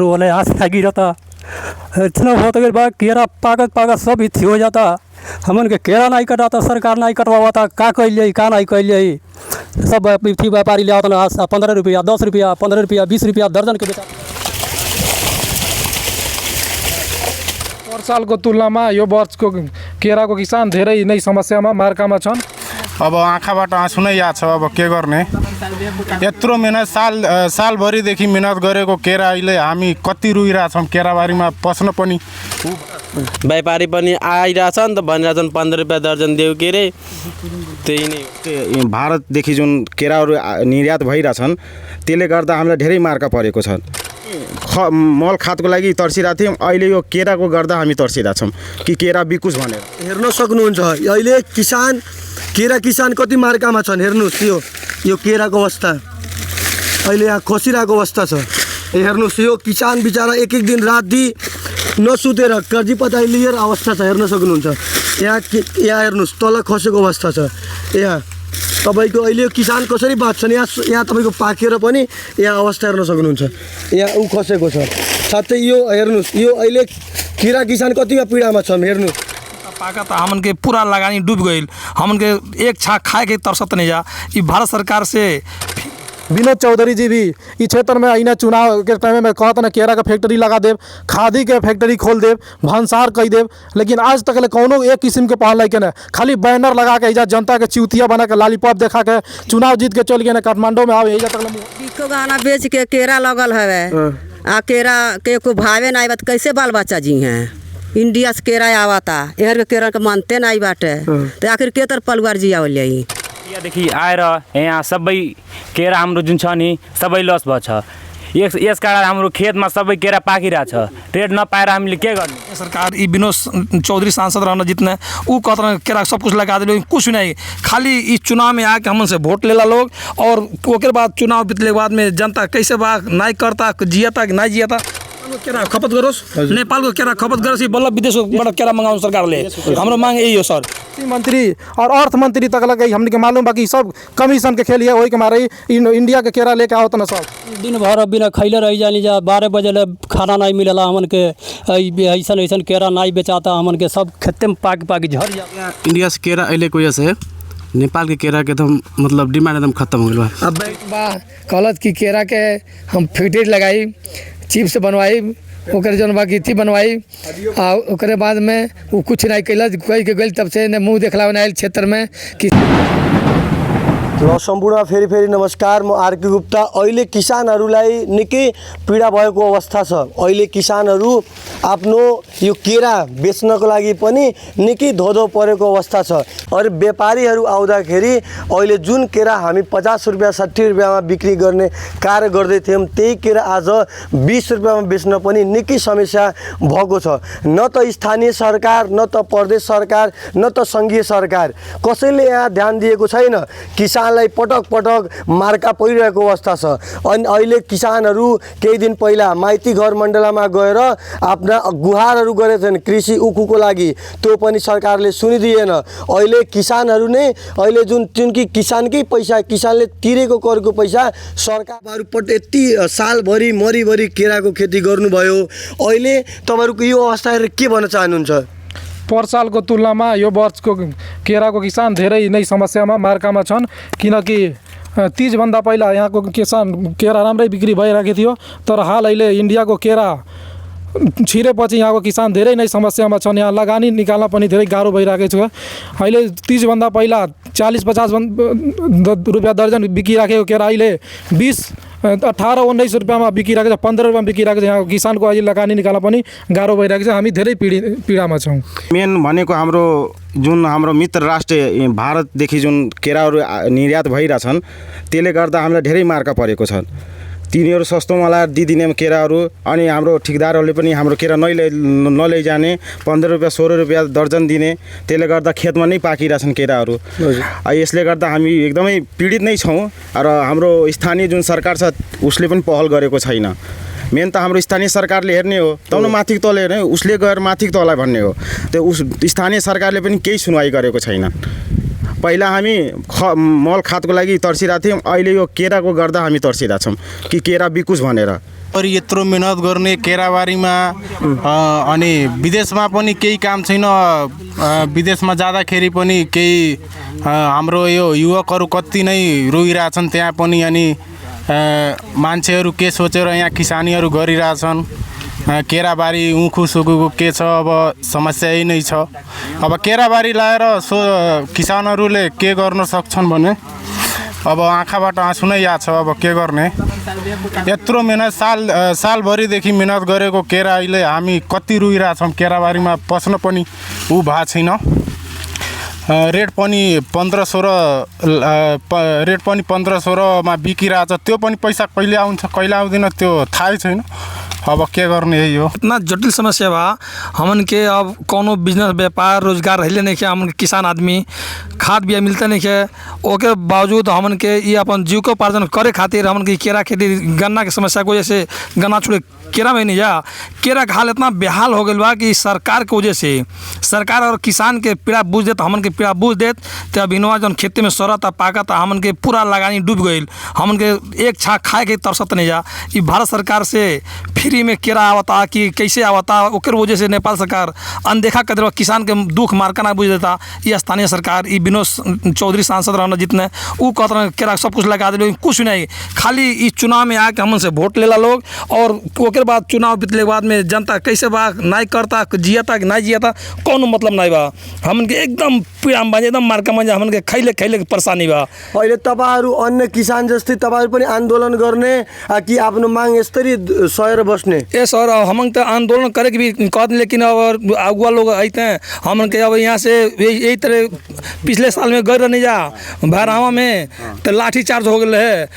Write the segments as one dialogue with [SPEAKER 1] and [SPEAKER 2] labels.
[SPEAKER 1] वाले हाथ लगी रहता इतना बहुत अगर बाग केरा पाकत सब इथी हो जाता। हमन के केरा नहीं कटाता, सरकार नहीं कटवाता, का कैलिए का नहीं कैलिए। सब इथी व्यापारी ले आता 15 रुपया 10 रुपया 15 रुपया 20 रुपया दर्जन के बेचा।
[SPEAKER 2] और साल को तुलना में यो वर्ष को केरा को किसान धेरै नै समस्या में मार्का में छन्।
[SPEAKER 3] अब आँखाबाट आँसु नै याद छ। अब के गर्ने, यत्रो मेहनत सालभरिदेखि मेहनत गरेको केरा अहिले हामी कति रुइरहेछौँ। केराबारीमा पस्न पनि
[SPEAKER 4] व्यापारी पनि आइरहेछन् त भनिरहेछन् 15 रुपैयाँ दर्जन देऊ के रे। त्यही नै
[SPEAKER 5] भारतदेखि जुन केराहरू निर्यात भइरहेछन् त्यसले गर्दा हामीलाई धेरै मार्का परेको छ। मल खादको लागि तर्सिरहेको थियौँ, अहिले यो केराको गर्दा हामी तर्सिरहेछौँ कि केरा बिकुस् भनेर।
[SPEAKER 6] हेर्न सक्नुहुन्छ अहिले केरा किसान कति मार्कामा छन्। हेर्नुहोस् यो केराको अवस्था अहिले यहाँ खसिरहेको अवस्था छ। हेर्नुहोस् यो किसान बिचरा एक दिन राति नसुतेर कर्जी पताइ लिएर अवस्था छ। हेर्न सक्नुहुन्छ यहाँ हेर्नुहोस् तल खसेको अवस्था छ। यहाँ तपाईको अहिले किसान कसरी बाँच्छन्। यहाँ तपाईको पाकेर पनि यहाँ अवस्था हेर्न सक्नुहुन्छ। यहाँ ऊ खसेको छ। साथै यो हेर्नुहोस् यो अहिले केरा किसान कतिमा पीडामा छन्। हेर्नुहोस्
[SPEAKER 2] पाका तो हमन के पूरा लगानी डूब गई। हमन के एक छाक खाए के तरसत नहीं जा। ये भारत सरकार से विनोद चौधरी जी भी इस क्षेत्र में अना चुनाव के टाइम में कहते ना केरा का फैक्ट्री लगा देव, खादी के फैक्ट्री खोल देव, भंसार कही देव, लेकिन आज तक कौनो एक किस्म के पहल नहीं के खाली बैनर लगा के इजा जनता के चिउतिया बना के लालीपॉप देखा के चुनाव जीत के चल गए काठमांडू में आवे
[SPEAKER 7] तक गाना बेच के केरा लगल है। आ केरा के को भावे नहीं बात कैसे बाल बच्चा जी हैं। इंडिया से केरा आवता एहर के केरा के मानते नहीं बाटे तो आखिर के तर परिवार जी आवल जाई।
[SPEAKER 8] देखि आएर यहाँ सबै केरा हाम्रो जुन छ नि सबै लस भछ। यस कारण हाम्रो खेतमा सबै केरा पाकिरहेछ। रेट नपाएर हामीले के गर्ने।
[SPEAKER 2] सरकार ई विनोद चौधरी सांसद रहना जितने वो कहते केरा सब कुछ लगा दिले, कुछ नहीं खाली इस चुनाव में आके हमन से वोट लेला लोग और ओकर बाद चुनाव बीतले के बाद में जनता कैसे बा नहीं करता जियता कि नहीं जियता। केरा खपत करोस् नेपाल को केरा खपत करोस् बल्ल विदेशबाट केरा मंगाउनु सरकारले। हाम्रो मांग यही हो सर। मंत्री और अर्थ मंत्री तक लगे हमने के मालूम बाकी सब कमीशन के खेल है वही के मारे इंडिया के केरा लेके आओ तो ना सब
[SPEAKER 1] दिन भर बिना खैले रह जानी जा 12 बजे ले खाना नहीं मिलेला। हमन के ऐसा केरा नहीं बेचाता। हमन के सब खेते में पाक झड़ जा।
[SPEAKER 4] इंडिया से केरा अहिले को है नेपाल के केरा के एकदम मतलब डिमांड एकदम खत्म हो गइल बा।
[SPEAKER 9] अब कहलत कि केरा के हम फैक्ट्री लगाई, चिप्स बनवाई, ओकर जौन बाकी थी बनवाई आ ओकरे बाद में वो कुछ नहीं कैलस कही के गई। तब से ने मुँह देखला बनाइल क्षेत्र में कि
[SPEAKER 6] सम्पूर्ण फेरि नमस्कार। म आरके गुप्ता। अहिले किसानहरूलाई निकै पीडा भएको अवस्था छ। अहिले किसानहरू आफ्नो यो केरा बेच्नको लागि पनि निकै धोधो परेको अवस्था छ। अरू व्यापारीहरू आउँदाखेरि अहिले जुन केरा हामी 50 रुपैयाँ 60 रुपैयाँमा बिक्री गर्ने कार्य गर्दै थियौँ त्यही केरा आज 20 रुपैयाँमा बेच्न पनि निकै समस्या भएको छ। न त स्थानीय सरकार, न त प्रदेश सरकार, न त सङ्घीय सरकार कसैले यहाँ ध्यान दिएको छैन। किसानलाई पटक मार्का परिरहेको अवस्था छ। अनि अहिले किसानहरू केही दिन पहिला माइती घर मण्डलमा गएर आफ्ना गुहारहरू गरेछन् कृषि उखुको लागि, त्यो पनि सरकारले सुनिदिएन। अहिले किसानहरू नै अहिले जुन कि किसानकै पैसा किसानले तिरेको करको पैसा सरकारबाट यति सालभरि मरिभरि केराको खेती गर्नुभयो। अहिले तपाईँहरूको यो अवस्था हेरेर के भन्न चाहनुहुन्छ।
[SPEAKER 2] पर साल को तुलना में यो वर्ष को केरा को किसान धेरै नै समस्या में मार्का में छन्। किनकि 30 भन्दा पहिला यहाँ को किसान केरा राम्रै बिक्री भइरहेको थियो। तर हाल अहिले इंडिया को केरा छिरेपछि यहाँ को किसान धेरै नै समस्या में छन्। यहाँ लगानी निकाल्न पनि धेरै गाह्रो भइरहेको छ। अहिले 30 भन्दा पहिला 40-50 रुपैयाँ दर्जन बिकिराखेको केरा अहिले 20-18-19 रुपैयाँमा बिकिरहेको छ, 15 रुपैयाँमा बिकिरहेको छ। यहाँ किसानको अहिले लगानी निकाल्न पनि गाह्रो भइरहेको छ। हामी धेरै पीडामा छौँ।
[SPEAKER 5] मेन भनेको हाम्रो मित्र राष्ट्र भारतदेखि जुन केराहरू निर्यात भइरहेछन् त्यसले गर्दा हामीलाई धेरै मार्का परेको छ। तिनीहरू सस्तोमा लाएर दिदिने केराहरू अनि हाम्रो ठेकेदारहरूले पनि हाम्रो केरा नलैजाने 15 रुपैयाँ 16 रुपैयाँ दर्जन दिने, त्यसले गर्दा खेतमा नै पाकिरहेछन् केराहरू। यसले गर्दा हामी एकदमै पीडित नै छौँ। र हाम्रो स्थानीय जुन सरकार छ उसले पनि पहल गरेको छैन। मेन त हाम्रो स्थानीय सरकारले हेर्ने हो तब न माथि तल हेर्ने, उसले गएर माथि तललाई भन्ने हो। त्यो स्थानीय सरकारले पनि केही सुनवाई गरेको छैन। पहिला हामी मल खादको लागि तर्सिरहेको थियौँ, अहिले यो केराको गर्दा हामी तर्सिरहेछौँ कि केरा बिकुस् भनेर।
[SPEAKER 3] वरिपरि यत्रो मेहनत गर्ने केराबारीमा अनि विदेशमा पनि केही काम छैन। विदेशमा जाँदाखेरि पनि केही हाम्रो यो युवकहरू कति नै रोइरहेछन् त्यहाँ पनि। अनि मान्छेहरू के सोचेर यहाँ किसानीहरू गरिरहेछन्। केराबारी उखुसुखुको के छ, अब समस्या यही नै छ। अब केराबारी लाएर किसानहरूले के गर्न सक्छन् भने अब आँखाबाट आँसु नै आएको छ। अब के गर्ने, यत्रो मेहनत सालभरिदेखि मेहनत गरेको केरा अहिले हामी कति रुइरहेछौँ। केराबारीमा पस्न पनि ऊ भएको छैन। रेट पनि 1500-16मा बिकिरहेछ। त्यो पनि पैसा कहिले आउँछ कहिले आउँदैन त्यो थाहै छैन। अब के गर्ने यही हो।
[SPEAKER 9] इतना जटिल समस्या बा हमन के। अब कोनो बिजनेस व्यापार रोजगार रहिले नहीं के। हमन के किसान आदमी खाद बिया मिलते नहीं के। ओके बावजूद हमन के ये अपन जीविकोपार्जन करे खातिर हमन के केरा खेती गन्ना के समस्या की वजह से गन्ना छोड़े केरा में नहीं जा। केरा का हाल इतना बेहाल हो गया बा कि सरकार के वजह से सरकार और किसान के पीड़ा बुझ देत, हमन के पीड़ा बुझ देत तो अभिनवा जौन खेती में सड़ता पाकता हमन के पूरा लगानी डूब गई। हमन के एक छाक खाए के तरसत नहीं जा। ये भारत सरकार से फ्री में केरा आवता कि कैसे आवता, ओकर वजह से नेपाल सरकार अनदेखा कर देवा। किसान के दुख मार्का ना बुझ देता। ये स्थानीय सरकार ये विनोद चौधरी सांसद रहना जितने वो कहते हैं केरा सब कुछ लगा दे, कुछ नहीं खाली इस चुनाव में आके हमन से वोट लेला लोग और ओकर बाद चुनाव बीतले के बाद में जनता कैसे बा नहीं करता जियाता कि नहीं जियाता कौन मतलब नहीं बा। हमन के एकदम पीड़ा में एकदम मार्का में हमन के खैले के परेशानी बा।
[SPEAKER 6] अहिले तपाईँहरू अन्य किसान जस्तै तपाईँहरू पनि आन्दोलन गर्ने कि आफ्नो माग यसरी सहेर बस्ने?
[SPEAKER 9] ए सर हम तो आंदोलन करे के भी कहते, लेकिन अब अगुआ लोग अते हैं हमन के अब यहाँ से यही तरह पिछले साल में गए नहीं जा भैरवा में तो लाठी चार्ज हो गए है।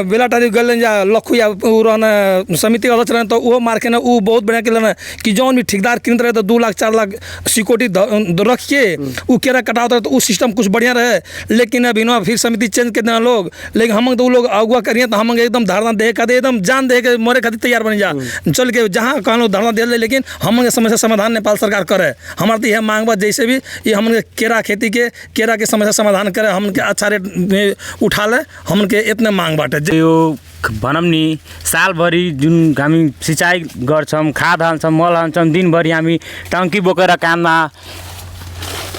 [SPEAKER 9] बेलाटारी गए जा लखुया रहना समिति अध्यक्ष रहे तो वो मार के ना वो बहुत बढ़िया के कि जौन भी ठेकेदार किनते रहे तो 2 लाख 4 लाख सिक्योरिटी रख के वो केरा कटाता रहे तो वो सिस्टम कुछ बढ़िया रहे। लेकिन अब इन्होंने फिर समिति चेंज कर देना लोग। लेकिन हम तो वो लोग अगुआ करिए तो हम एकदम धारणा दे कर एकदम जान दे के मरे खातिर तैयार बन जा चल के जहाँ कहूँ धरना दे। लेकिन हम समस्या समाधान नेपाल सरकार करे। हमारा तो यह मांग बा जैसे भी ये हम केरा खेती के केरा के समस्या समाधान करे, हम अच्छा रेट में उठा ले। हम इतने मांग बाटे
[SPEAKER 8] यो भनौँ नि सालभरि जुन हामी सिँचाइ गर्छौँ, खाद हाल्छौँ, मल हाल्छौँ, दिनभरि हामी टङ्की बोकेर काममा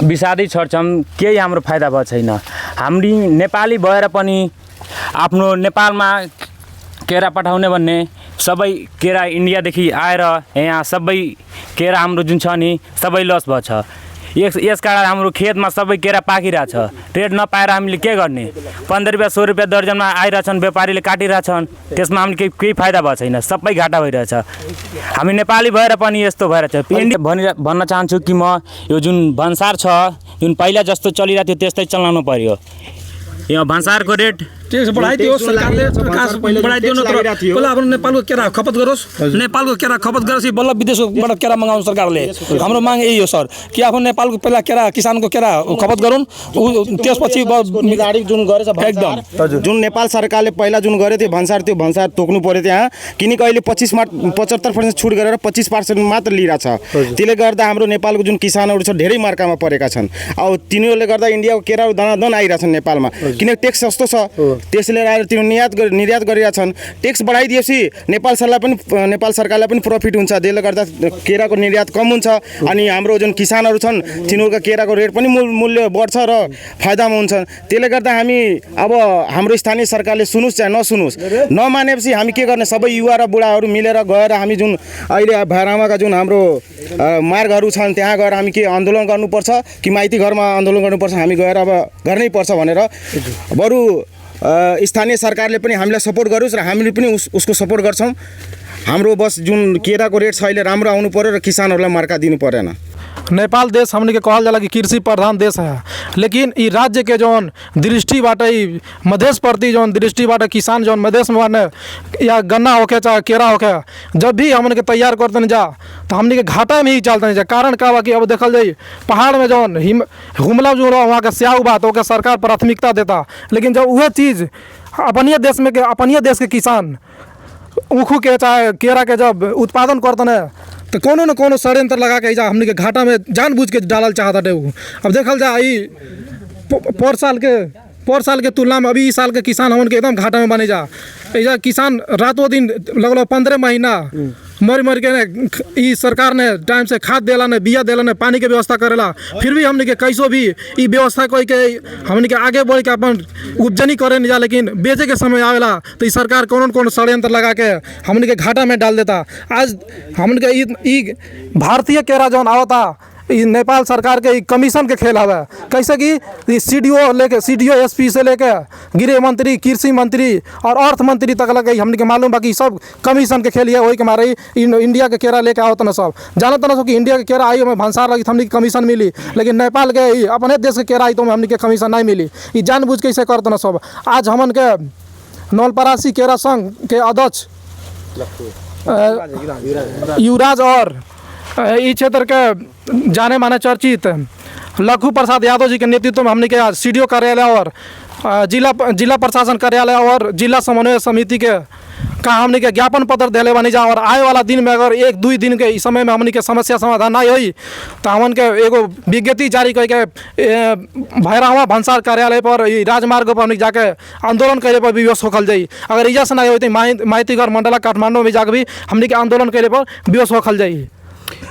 [SPEAKER 8] बिसादै छर्छौँ, केही हाम्रो फाइदा भएको छैन। हामी नेपाली भएर पनि आफ्नो नेपालमा केरा पठाउने भन्ने सबै केरा इन्डियादेखि आएर यहाँ सबै केरा हाम्रो जुन छ नि सबै लस भएको छ। यस कारण हाम्रो खेतमा सबै केरा पाकिरहेछ। रेट नपाएर हामीले के गर्ने? 15 रुपियाँ 100 रुपियाँ दर्जनमा आइरहेछन्, व्यापारीले काटिरहेछन्, त्यसमा हामीले केही फाइदा भएको छैन, सबै घाटा भइरहेछ। हामी नेपाली भएर पनि यस्तो भइरहेछ। इन्डिया भन्न चाहन्छु कि म यो जुन भन्सार छ जुन पहिला जस्तो चलिरहेको थियो त्यस्तै चलाउनु पर्यो। यो भन्सारको रेट
[SPEAKER 9] बढ़ाइदियो सरकारले बढ़ाइदियो न तर पहिला आफ्नो नेपालको केरा खपत गरोस्, नेपालको केरा खपत गरेपछि बल्ल विदेशबाट केरा मगाउनु सरकारले। हाम्रो माग यही हो सर कि आफ्नो नेपालको पहिला केरा किसानको केरा खपत गरून्, त्यसपछि
[SPEAKER 5] गाडी जुन गरेछ एकदम जुन नेपाल सरकारले पहिला जुन गरे थियो भन्सार, त्यो भन्सार तोक्नु पर्यो त्यहाँ। किनकि अहिले 75% छुट गरेर 25% मात्र लिइरहेछ। त्यसले गर्दा हाम्रो नेपालको जुन किसानहरू छ धेरै मार्कामा परेका छन्। अब तिनीहरूले गर्दा इन्डियाको केरा दनादन आइरहेछन् नेपालमा, किनकि ट्याक्स सस्तो छ। त्यसले आएर त्यो निर्यात गरिरहेछन्। ट्याक्स बढाइदिएपछि नेपाल सरकारलाई पनि प्रफिट हुन्छ। त्यसले गर्दा केराको निर्यात कम हुन्छ अनि हाम्रो जुन किसानहरू छन् तिनीहरूको केराको रेट पनि मूल्य बढ्छ र फाइदामा हुन्छ। त्यसले गर्दा हामी अब हाम्रो स्थानीय सरकारले सुनोस् चाहे नसुनोस्, नमानेपछि हामी के गर्ने? सबै युवा र बुढाहरू मिलेर गएर हामी जुन अहिले भैरवाका जुन हाम्रो मार्गहरू छन् त्यहाँ गएर हामी के आन्दोलन गर्नुपर्छ कि माइती घरमा आन्दोलन गर्नुपर्छ? हामी गएर अब गर्नै पर्छ भनेर बरु स्थानीय सरकारले पनि हामीलाई सपोर्ट गरोस् र हामीले पनि उसको सपोर्ट गर्छौँ। हाम्रो बस जुन केराको रेट छ अहिले राम्रो आउनु पर्यो र किसानहरूलाई मार्का दिनु परेन।
[SPEAKER 2] नेपाल देश हमने के कहल जाला कि कृषि प्रधान देश है, लेकिन ई राज्य के जौन दृष्टि बाटे मधेश प्रति जौन दृष्टि बाटे किसान जौन मधेश में बाटे या गन्ना होके चाहे केरा होके जब भी हमन के तैयार करते नहीं जा तो हमने के घाटा में ही चलते नहीं जा। कारण का बा कि अब देखल जाए पहाड़ में जौन हुमला जो वहाँ का स्याऊ बात ओके सरकार प्राथमिकता देता, लेकिन जब वह चीज़ अपने देश में के अपने देश के किसान ऊखू के चाहे केरा के जब उत्पादन करते हैं तो कोनो न कोनो षड्यंत्र लगा के हमने के घाटा में जानबूझ के डालल चाहता है। अब देखल जा पर साल के पर साल के तुलना में अभी इस साल के किसान हमन के एकदम घाटा में बने जा। ऐसा किसान रातों दिन लगभग 15 महीना मर मर के ने ई सरकार ने टाइम से खाद देला ने बिया देला ने पानी के व्यवस्था करेला, फिर भी हमने के कैसो भी ई व्यवस्था कोई के हमने के आगे बढ़ के अपन उपजनी करे नहीं जा, लेकिन बेचे के समय आवेला तो ई सरकार कौन कौन षड्यंत्र लगा के हमने के घाटा में डाल देता। आज हमने के ई भारतीय केरा जौन आवता ई नेपाल सरकार के कमीशन के खेल हवे। कैसे कि सीडीओ एसपी से लेके गृह मंत्री, कृषि मंत्री और अर्थ मंत्री तक लगे हमने के मालूम बाकी सब कमीशन के खेल है। वही के मारे इंडिया के केरा लेके आवत न सब जानत न कि इंडिया के केरा आई में भंसार लगी हमने के कमीशन मिली, लेकिन नेपाल के अपने देश के केरा आई तो हमने के कमीशन नहीं मिली। ये जानबूझ के ऐसे करत न सब। आज हमन के नवलपरासी केरा संघ के अध्यक्ष युवराज और इस क्षेत्र के जाने माने चर्चित लखू प्रसाद यादव जी के नेतृत्व में हमने के आज सीडीओ कार्यालय और जिला प्रशासन कार्यालय और जिला समन्वय समिति के का हमने के ज्ञापन पत्र दिले बनी जा। और आए वाला दिन में अगर 1-2 दिन के समय में हमने के समस्या समाधान नहीं हुई तो हमन के एगो विज्ञप्ति जारी करके भैरहवा भंसार कार्यालय पर राजमार्ग पर हमने जाके आंदोलन करे पर विवश होखल जाई। अगर इजा से नहीं हुई तो माइतीघर मंडला काठमांडू में जाके भी हमने के आंदोलन करे पर विवश होखल जाई।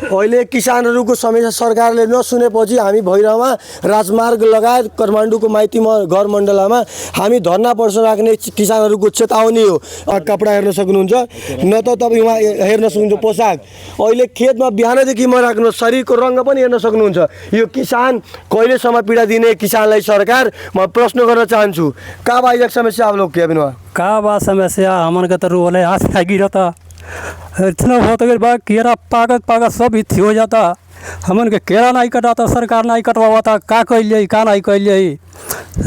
[SPEAKER 6] अहिले किसानहरूको समस्या सरकारले नसुनेपछि हामी भैरहमा राजमार्ग लगायत काठमाडौँको माइती घर मण्डलामा हामी धरना प्रदर्शन राख्ने किसानहरूको चेतावनी हो। कपडा हेर्न सक्नुहुन्छ, न त तपाईँ उहाँ हेर्न सक्नुहुन्छ पोसाक। अहिले खेतमा बिहानदेखि म राख्नु शरीरको रङ्ग पनि हेर्न सक्नुहुन्छ। यो किसान कहिलेसम्म पीडा दिने किसानलाई सरकार, म प्रश्न गर्न चाहन्छु का बा एक समस्या आप लोग के अभिनवा
[SPEAKER 1] का बा समस्या हमन के तो रोले हाथ खागी रहता इतना होत गए बा केरा पाकत सब इथी हो जाता। हमन के केरा नहीं कटाता, सरकार नहीं कटवाता, का कैलिए का नहीं कैलिए।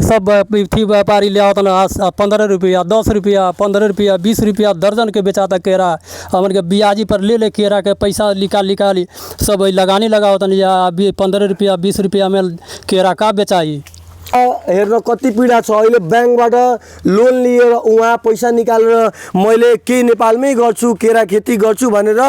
[SPEAKER 1] सब इथी व्यापारी ले आवता ना 15 रुपया 10 रुपया 15 रुपया 20 रुपया दर्जन के बेचाता केरा। हमन के ब्याजी पर ले केरा के पैसा निकाली सब लगानी लगावता नहीं जा। अभी 15 रुपया 20 रुपया में केरा का बेचाई।
[SPEAKER 6] हेर्न कति पीडा छ। अहिले ब्याङ्कबाट लोन लिएर उहाँ पैसा निकालेर मैले केही नेपालमै गर्छु केरा खेती गर्छु भनेर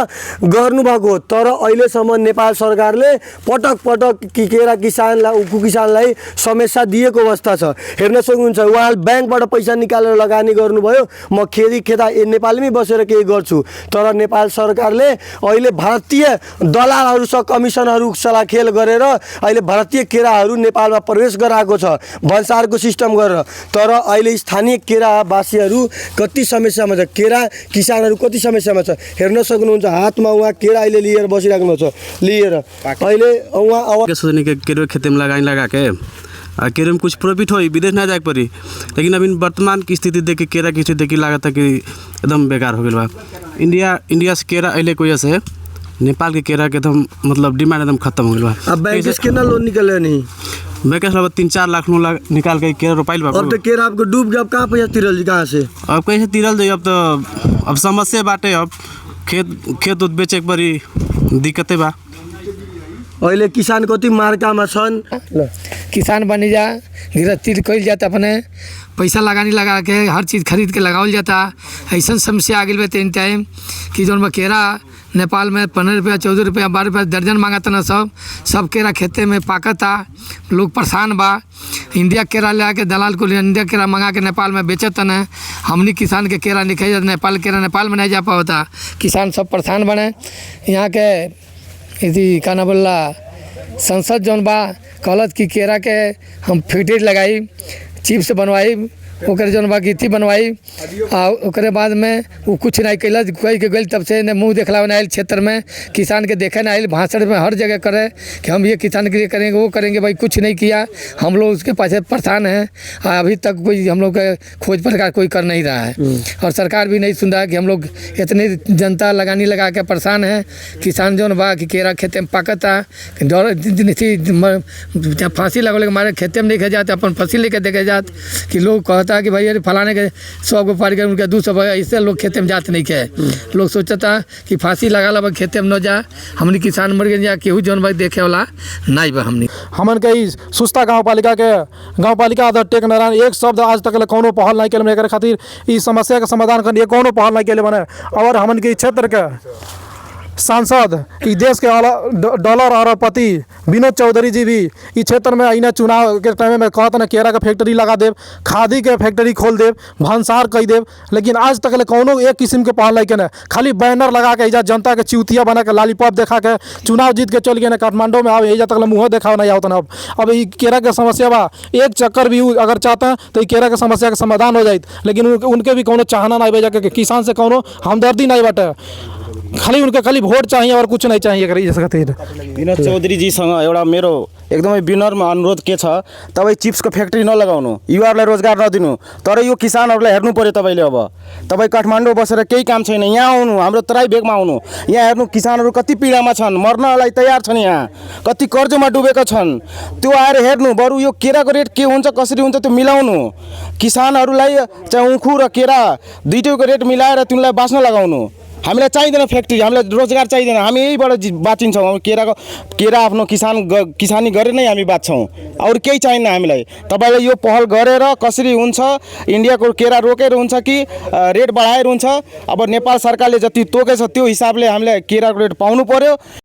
[SPEAKER 6] गर्नुभएको, तर अहिलेसम्म नेपाल सरकारले पटक पटक केरा किसानलाई समस्या दिएको अवस्था छ। हेर्न सक्नुहुन्छ उहाँ ब्याङ्कबाट पैसा निकालेर लगानी गर्नुभयो, म खेता नेपालमै बसेर केही गर्छु, तर नेपाल सरकारले अहिले भारतीय दलालहरूसँग कमिसनहरू सलाखेल गरेर अहिले भारतीय केराहरू नेपालमा प्रवेश गराएको छ भन्सारको सिस्टम गरेर। तर अहिले स्थानीय केरावासीहरू कति समस्यामा छ, केरा किसानहरू कति समस्यामा छ हेर्न सक्नुहुन्छ। हातमा उहाँ केरा अहिले लिएर बसिराख्नु छ, लिएर अहिले उहाँ
[SPEAKER 4] सोचने के केरो खेती में लगा के केरे में कुछ प्रॉफिट हो, विदेश ना जाए पड़ी। लेकिन अभी वर्तमान की स्थिति देख के केरा की स्थिति लागत है कि एकदम बेकार हो गई बा। इंडिया से केरा अले कोई से नेपाल के केरा के एकदम मतलब डिमांड एकदम खत्म हो गई बा।
[SPEAKER 6] अब बैंक से कितना लोन निकले नहीं,
[SPEAKER 4] बैंक से 3-4 लाख लोन निकाल के केरा रोपाइल बा।
[SPEAKER 6] अब तो केरा आपको डूब गया, अब कहाँ पैसा तिरल जी कहाँ से,
[SPEAKER 4] अब कैसे तिरल जाए। अब तो अब समस्या बाटे, अब खेत बेचे के बड़ी दिक्कतें बा।
[SPEAKER 6] अहिले किसान कति मार्कामा छन्।
[SPEAKER 9] किसान बनी जा गृहस्थी कइल जाता, अपने पैसा लगानी लगा के हर चीज़ खरीद के लगावल जाता। ऐसा समस्या आ गई तीन टाइम कि जो केरा नेपाल में 15 रुपया 14 रुपया 12 रुपया दर्जन मांगता ना, सब केरा खेते में पाकता, लोग परेशान बा। इंडिया केरा ले आके दलाल को इंडिया केरा मंगा के नेपाल में बेचता न। हमनी किसान के केरा नहीं खाई जाता, नेपाल केरा नेपाल में नहीं जा पाता, किसान सब परेशान बने। यहाँ के यदि का ना बोला संसद जौन बा कहलत कि केरा के हम फैक्ट्री लगाई, चिप्स बनवाई, ओकरे जौन बा गिट्टी बनवाई, ओकरे बाद में वो कुछ नहीं कैल कही के गई। तब से मुँह देखला आयल क्षेत्र में किसान के देखे ना आयल, भाषण में हर जगह करे कि हम ये किसान के लिए करेंगे वो करेंगे, भाई कुछ नहीं किया। हम लोग उसके पास परेशान हैं, अभी तक कोई हम लोग का खोज प्रकार कोई कर नहीं रहा है। और सरकार भी नहीं सुन रहा कि हम लोग इतनी जनता लगानी लगा के परेशान है। किसान जौन बा कि केरा खेते में पाकता, डर फांसी लगल के मारे खेते में देखे जाते, अपन फसल लेके देखे जात कि लोग कहता कि भाई यार फलाने के 100 गो पार के उनके 200, इससे लोग खेते में जाते नहीं खे। लोग सोचता कि फांसी लगा ला खेते में न जा, हमने किसान मर गए जा, केहू जौन भाई देखे वाला नहीं बा।
[SPEAKER 2] हमन के सुस्ता गाँव पालिका अध्यक्ष टेक नारायण एक शब्द आज तक कोनो पहल नहीं कैले एक खातिर इस समस्या का समाधान करने कोनो पहल नहीं कैले बने। और हमन के क्षेत्र के सांसद ई देश के डॉलर अरबपति विनोद चौधरी जी भी इस क्षेत्र में इन्हें चुनाव के टाइम में कहते ना केरा का फैक्ट्री लगा देव, खादी के फैक्ट्री खोल देव, भंसार कह देव, लेकिन आज तक ले कौनो एक किस्म के पहल नहीं खाली बैनर लगा के इजा जनता के चिउतिया बना के लालीपॉप देखा के चुनाव जीत के चल गए काठमांडू में आवे, इजा तक मुँह देखा नहीं आवता ना। अब ये केरा के समस्या बा, एक चक्कर भी अगर चाहते हैं तो केरा के समस्या का समाधान हो जाए, लेकिन उनके भी कोनो चाहना नहीं भेजा के किसान से कोनो हमदर्दी नहीं बाटे, खाली भोट चाहिए और कुछ नहीं चाहिए
[SPEAKER 5] विनोद चौधरी जीसँग एउटा मेरो एकदमै विनम्र अनुरोध के छ, तपाईँ चिप्सको फ्याक्ट्री नलगाउनु, युवाहरूलाई रोजगार नदिनु, तर यो किसानहरूलाई हेर्नु पर्यो। तपाईँले अब तपाईँ काठमाडौँ बसेर केही काम छैन, यहाँ आउनु, हाम्रो तराई भेगमा आउनु, यहाँ हेर्नु किसानहरू कति पीडामा छन्, मर्नलाई तयार छन्, यहाँ कति कर्जमा डुबेका छन्, त्यो आएर हेर्नु। बरु यो केराको रेट के हुन्छ कसरी हुन्छ त्यो मिलाउनु, किसानहरूलाई चाहिँ उखु र केरा दुइटैको रेट मिलाएर तिनीलाई बाँच्न लगाउनु। हामीलाई चाहिँदैन फ्याक्ट्री, हामीलाई रोजगार चाहिँदैन, हामी यहीबाट बाँचिन्छौँ। केरा आफ्नो किसानी गरेर नै हामी बाँच्छौँ, अरू केही चाहिन्न हामीलाई। तपाईँले यो पहल गरेर कसरी हुन्छ, इन्डियाको केरा रोकेर हुन्छ कि रेट बढाएर हुन्छ, अब नेपाल सरकारले जति तोकेछ त्यो हिसाबले हामीलाई केराको रेट पाउनु पर्यो।